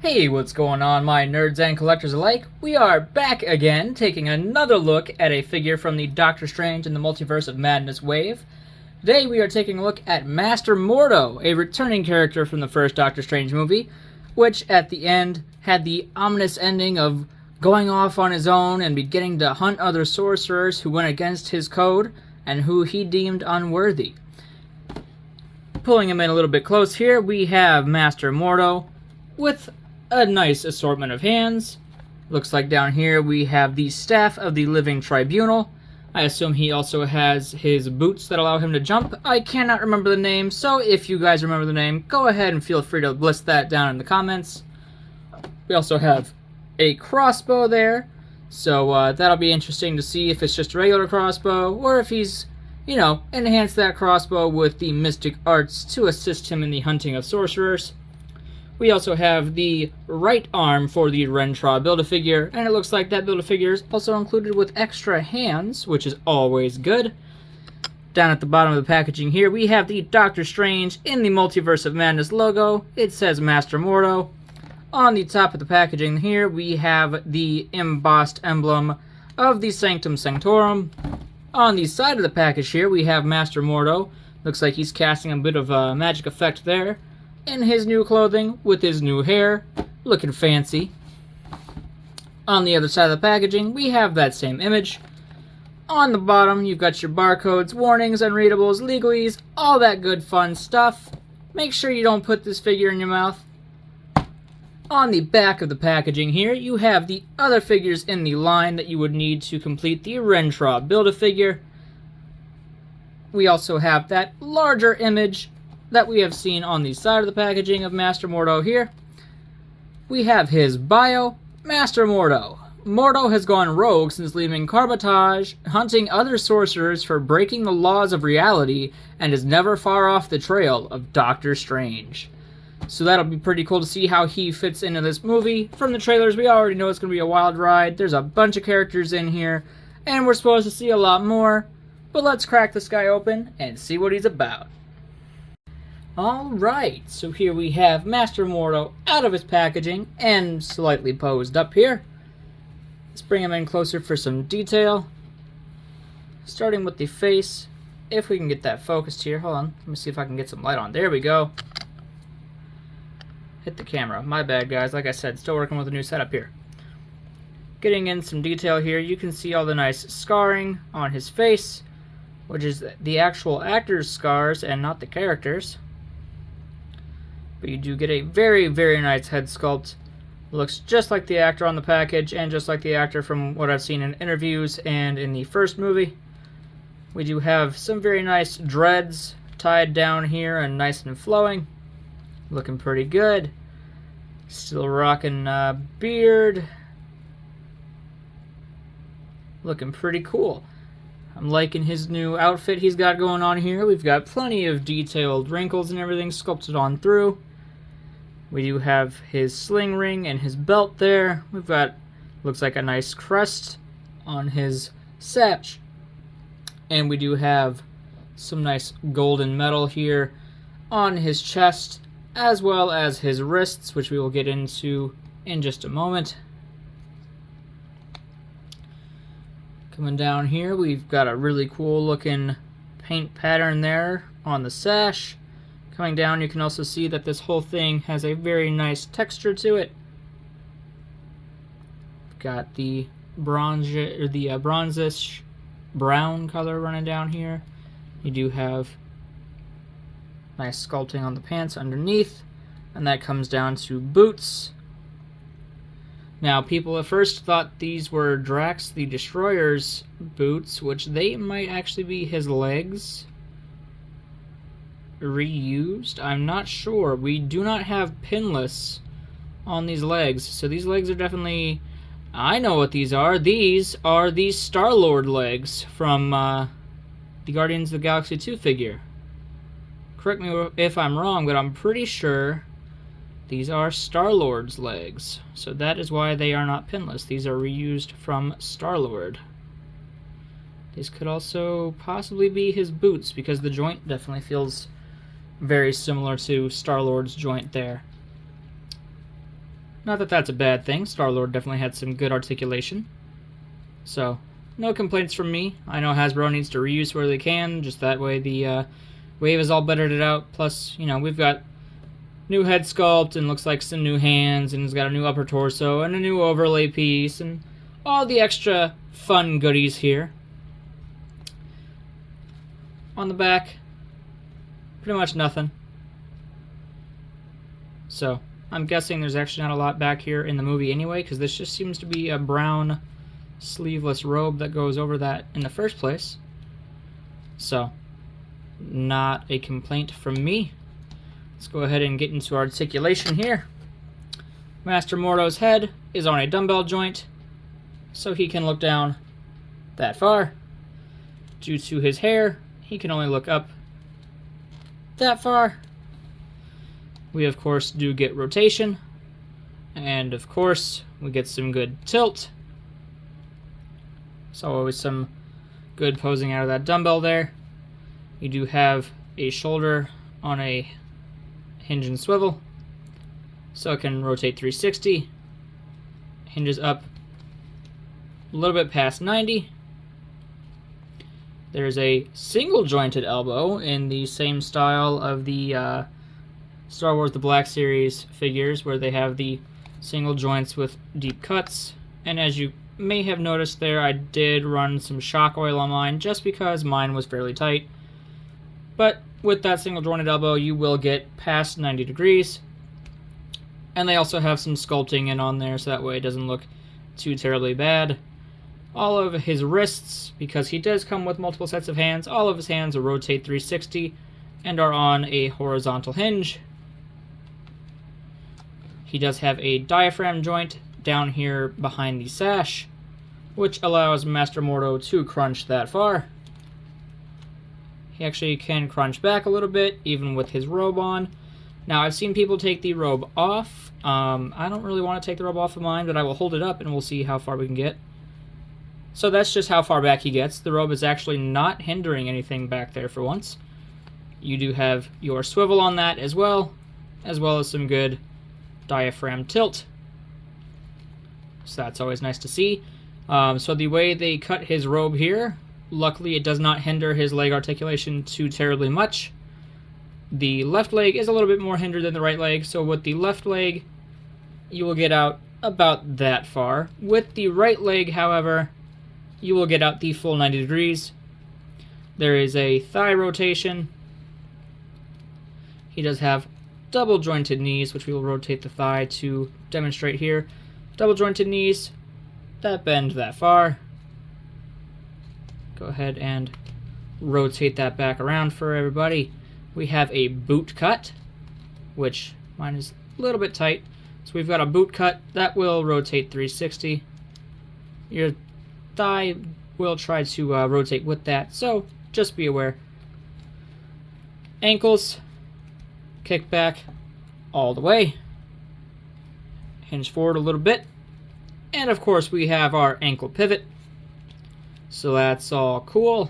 Hey, what's going on, my nerds and collectors alike? We are back again, taking another look at a figure from the Doctor Strange in the Multiverse of Madness wave. Today we are taking a look at Master Mordo, a returning character from the first Doctor Strange movie, which at the end had the ominous ending of going off on his own and beginning to hunt other sorcerers who went against his code and who he deemed unworthy. Pulling him in a little bit close here, we have Master Mordo with a nice assortment of hands. Looks like down here we have the Staff of the Living Tribunal. I assume he also has his boots that allow him to jump. I cannot remember the name, so if you guys remember the name, go ahead and feel free to list that down in the comments. We also have a crossbow there, so that'll be interesting to see if it's just a regular crossbow, or if he's, enhanced that crossbow with the mystic arts to assist him in the hunting of sorcerers. We also have the right arm for the Rentra Build-A-Figure, and it looks like that Build-A-Figure is also included with extra hands, which is always good. Down at the bottom of the packaging here, we have the Doctor Strange in the Multiverse of Madness logo. It says Master Mordo. On the top of the packaging here, we have the embossed emblem of the Sanctum Sanctorum. On the side of the package here, we have Master Mordo. Looks like he's casting a bit of a magic effect there. In his new clothing, with his new hair, looking fancy. On the other side of the packaging, we have that same image. On the bottom, you've got your barcodes, warnings, unreadables, legalese, all that good fun stuff. Make sure you don't put this figure in your mouth. On the back of the packaging here, you have the other figures in the line that you would need to complete the Rentra Build-A-Figure. We also have that larger image that we have seen on the side of the packaging of Master Mordo here. We have his bio, Master Mordo. Mordo has gone rogue since leaving Carbotage, hunting other sorcerers for breaking the laws of reality, and is never far off the trail of Doctor Strange. So that'll be pretty cool to see how he fits into this movie. From the trailers, we already know it's going to be a wild ride. There's a bunch of characters in here, and we're supposed to see a lot more. But let's crack this guy open and see what he's about. Alright, so here we have Master Mordo out of his packaging and slightly posed up here. Let's bring him in closer for some detail. Starting with the face, if we can get that focused here. Hold on, let me see if I can get some light on. There we go. Hit the camera. My bad, guys. Like I said, still working with a new setup here. Getting in some detail here, you can see all the nice scarring on his face, which is the actual actor's scars and not the character's. But you do get a very, very nice head sculpt. Looks just like the actor on the package, and just like the actor from what I've seen in interviews and in the first movie. We do have some very nice dreads tied down here and nice and flowing. Looking pretty good. Still rocking beard. Looking pretty cool. I'm liking his new outfit he's got going on here. We've got plenty of detailed wrinkles and everything sculpted on through. We do have his sling ring and his belt there. We've got, looks like a nice crest on his sash. And we do have some nice golden metal here on his chest, as well as his wrists, which we will get into in just a moment. Coming down here, we've got a really cool looking paint pattern there on the sash. Coming down, you can also see that this whole thing has a very nice texture to it. Got the bronzish brown color running down here. You do have nice sculpting on the pants underneath, and that comes down to boots. Now, people at first thought these were Drax the Destroyer's boots, which they might actually be his legs reused. I'm not sure. We do not have pinless on these legs, so these legs are definitely... I know what these are. These are the Star-Lord legs from the Guardians of the Galaxy 2 figure. Correct me if I'm wrong, but I'm pretty sure these are Star-Lord's legs. So that is why they are not pinless. These are reused from Star-Lord. These could also possibly be his boots, because the joint definitely feels very similar to Star-Lord's joint there. Not that that's a bad thing. Star-Lord definitely had some good articulation. So, no complaints from me. I know Hasbro needs to reuse where they can, just that way the Wave is all bettered it out. Plus, you know, we've got new head sculpt and looks like some new hands, and it's got a new upper torso and a new overlay piece and all the extra fun goodies here. On the back, pretty much nothing. So, I'm guessing there's actually not a lot back here in the movie anyway, because this just seems to be a brown sleeveless robe that goes over that in the first place. So, not a complaint from me. Let's go ahead and get into articulation here. Master Mordo's head is on a dumbbell joint, so he can look down that far. Due to his hair, he can only look up that far. We, of course, do get rotation, and, of course, we get some good tilt. So always some good posing out of that dumbbell there. You do have a shoulder on a hinge and swivel, so it can rotate 360. Hinges up a little bit past 90. There's a single jointed elbow in the same style of the Star Wars The Black Series figures, where they have the single joints with deep cuts. And as you may have noticed there, I did run some shock oil on mine just because mine was fairly tight. But with that single jointed elbow, you will get past 90 degrees. And they also have some sculpting in on there, so that way it doesn't look too terribly bad. All of his wrists, because he does come with multiple sets of hands, all of his hands will rotate 360 and are on a horizontal hinge. He does have a diaphragm joint down here behind the sash, which allows Master Mordo to crunch that far. He actually can crunch back a little bit, even with his robe on. Now, I've seen people take the robe off. I don't really want to take the robe off of mine, but I will hold it up and we'll see how far we can get. So that's just how far back he gets. The robe is actually not hindering anything back there for once. You do have your swivel on that as well as some good diaphragm tilt. So that's always nice to see. So the way they cut his robe here, luckily it does not hinder his leg articulation too terribly much. The left leg is a little bit more hindered than the right leg, so with the left leg, you will get out about that far. With the right leg, however, you will get out the full 90 degrees. There is a thigh rotation. He does have double jointed knees, which we will rotate the thigh to demonstrate here. Double jointed knees that bend that far. Go ahead and rotate that back around for everybody. We have a boot cut, which mine is a little bit tight. So we've got a boot cut that will rotate 360. Your thigh will try to rotate with that, so just be aware. Ankles, kick back all the way. Hinge forward a little bit. And of course we have our ankle pivot. So that's all cool.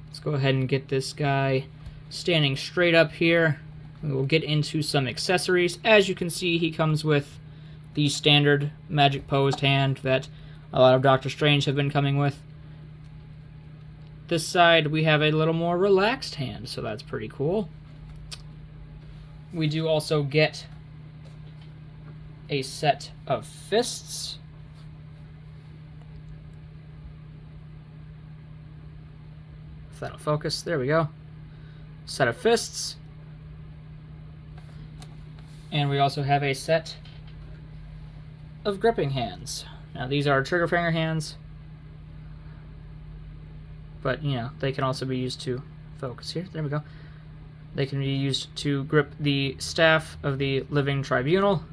Let's go ahead and get this guy standing straight up here. We will get into some accessories. As you can see, he comes with the standard magic posed hand that a lot of Doctor Strange have been coming with. This side we have a little more relaxed hand, so that's pretty cool. We do also get a set of fists. If that'll focus, there we go. Set of fists. And we also have a set of gripping hands. Now these are trigger finger hands, but you know, they can also be used to focus here. There we go. They can be used to grip the staff of the living tribunal.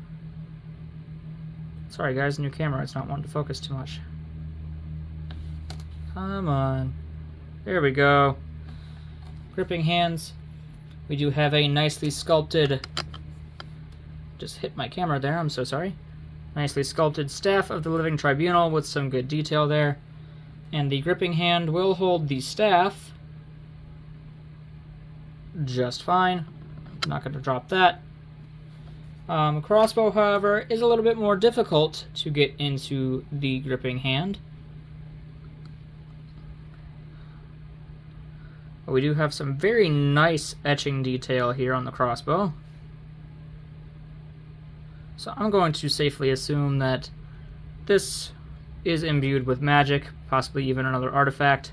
Sorry guys, new camera, it's not wanting to focus too much. Come on. There we go. Gripping hands. We do have a nicely sculpted, just hit my camera there, I'm so sorry. Nicely sculpted staff of the living tribunal with some good detail there. And the gripping hand will hold the staff just fine. I'm not going to drop that. Crossbow, however, is a little bit more difficult to get into the gripping hand. But we do have some very nice etching detail here on the crossbow. So I'm going to safely assume that this is imbued with magic, possibly even another artifact.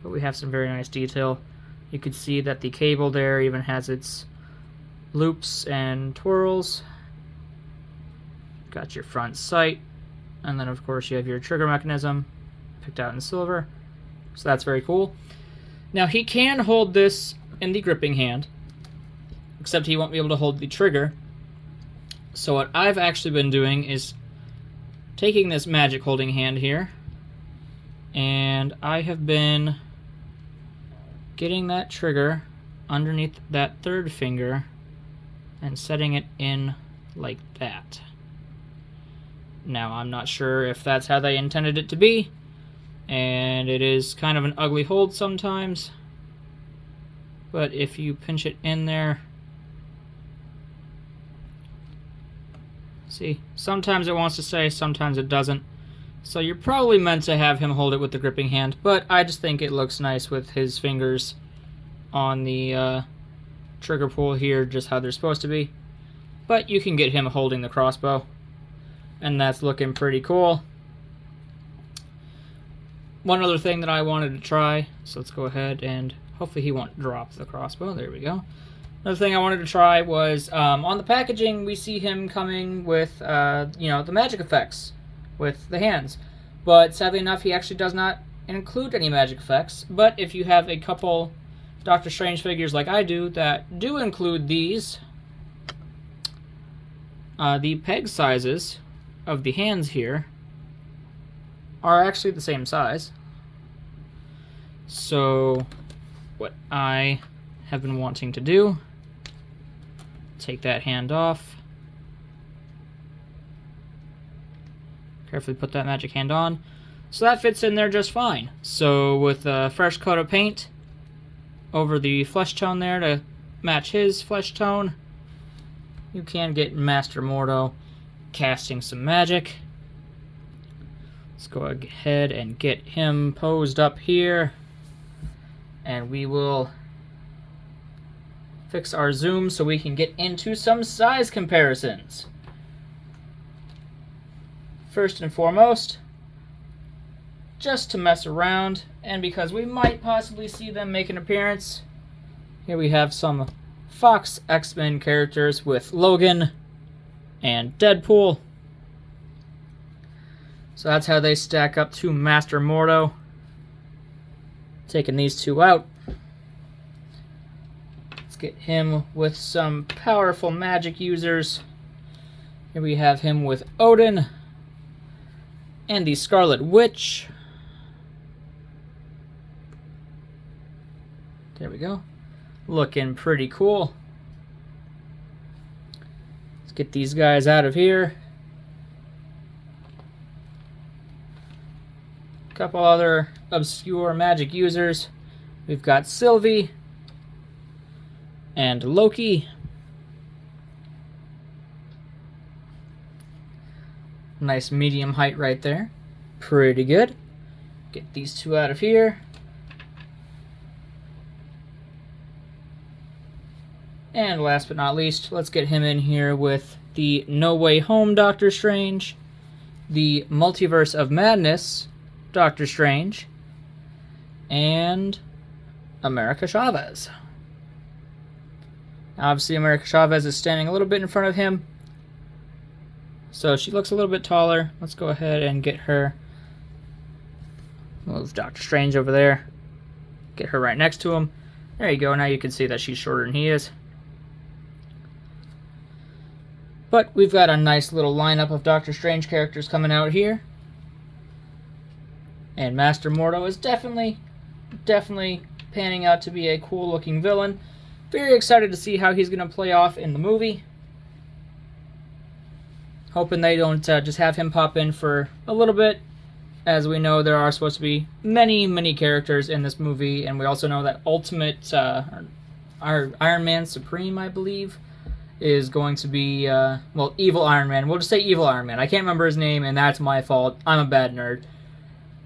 But we have some very nice detail. You can see that the cable there even has its loops and twirls. Got your front sight, and then of course you have your trigger mechanism picked out in silver. So that's very cool. Now he can hold this in the gripping hand, except he won't be able to hold the trigger. So what I've actually been doing is taking this magic holding hand here, and I have been getting that trigger underneath that third finger and setting it in like that. Now I'm not sure if that's how they intended it to be, and it is kind of an ugly hold sometimes, but if you pinch it in there, see, sometimes it wants to stay, sometimes it doesn't. So you're probably meant to have him hold it with the gripping hand, but I just think it looks nice with his fingers on the trigger pull here, just how they're supposed to be. But you can get him holding the crossbow, and that's looking pretty cool. One other thing that I wanted to try, so let's go ahead and hopefully he won't drop the crossbow. There we go. Another thing I wanted to try was on the packaging we see him coming with you know, the magic effects with the hands, but sadly enough he actually does not include any magic effects. But if you have a couple Doctor Strange figures like I do that do include these, the peg sizes of the hands here are actually the same size. So what I have been wanting to do, take that hand off, carefully put that magic hand on, so that fits in there just fine. So with a fresh coat of paint over the flesh tone there to match his flesh tone, you can get Master Mordo casting some magic. Let's go ahead and get him posed up here, and we will fix our zoom so we can get into some size comparisons. First and foremost, just to mess around, and because we might possibly see them make an appearance, here we have some Fox X-Men characters with Logan and Deadpool. So that's how they stack up to Master Mordo. Taking these two out. Let's get him with some powerful magic users. Here we have him with Odin and the Scarlet Witch. There we go. Looking pretty cool. Let's get these guys out of here. A couple other obscure magic users. We've got Sylvie and Loki. Nice medium height right there. Pretty good. Get these two out of here. And last but not least, let's get him in here with the No Way Home Doctor Strange, the Multiverse of Madness Doctor Strange, and America Chavez. Obviously, America Chavez is standing a little bit in front of him, so she looks a little bit taller. Let's go ahead and get her. Move Doctor Strange over there. Get her right next to him. There you go. Now you can see that she's shorter than he is. But we've got a nice little lineup of Doctor Strange characters coming out here. And Master Mordo is definitely panning out to be a cool looking villain. Very excited to see how he's going to play off in the movie. Hoping they don't just have him pop in for a little bit. As we know, there are supposed to be many characters in this movie. And we also know that Ultimate, Iron Man Supreme, I believe, is going to be, well, Evil Iron Man. We'll just say Evil Iron Man. I can't remember his name, and that's my fault. I'm a bad nerd.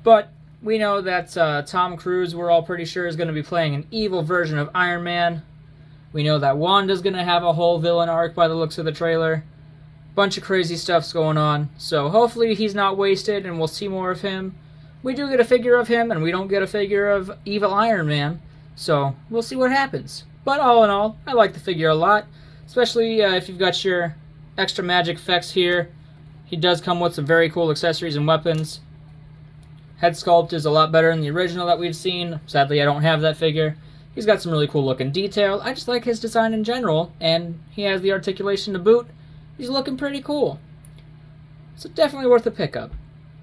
But we know that Tom Cruise, we're all pretty sure, is going to be playing an evil version of Iron Man. We know that Wanda's going to have a whole villain arc by the looks of the trailer. Bunch of crazy stuff's going on. So hopefully he's not wasted, and we'll see more of him. We do get a figure of him, and we don't get a figure of Evil Iron Man. So we'll see what happens. But all in all, I like the figure a lot. Especially if you've got your extra magic effects here. He does come with some very cool accessories and weapons. Head sculpt is a lot better than the original that we've seen. Sadly, I don't have that figure. He's got some really cool looking detail. I just like his design in general, and he has the articulation to boot. He's looking pretty cool. So definitely worth a pickup.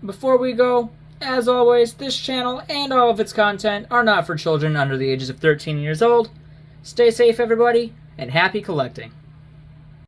Before we go, as always, this channel and all of its content are not for children under the ages of 13 years old. Stay safe, everybody, and happy collecting.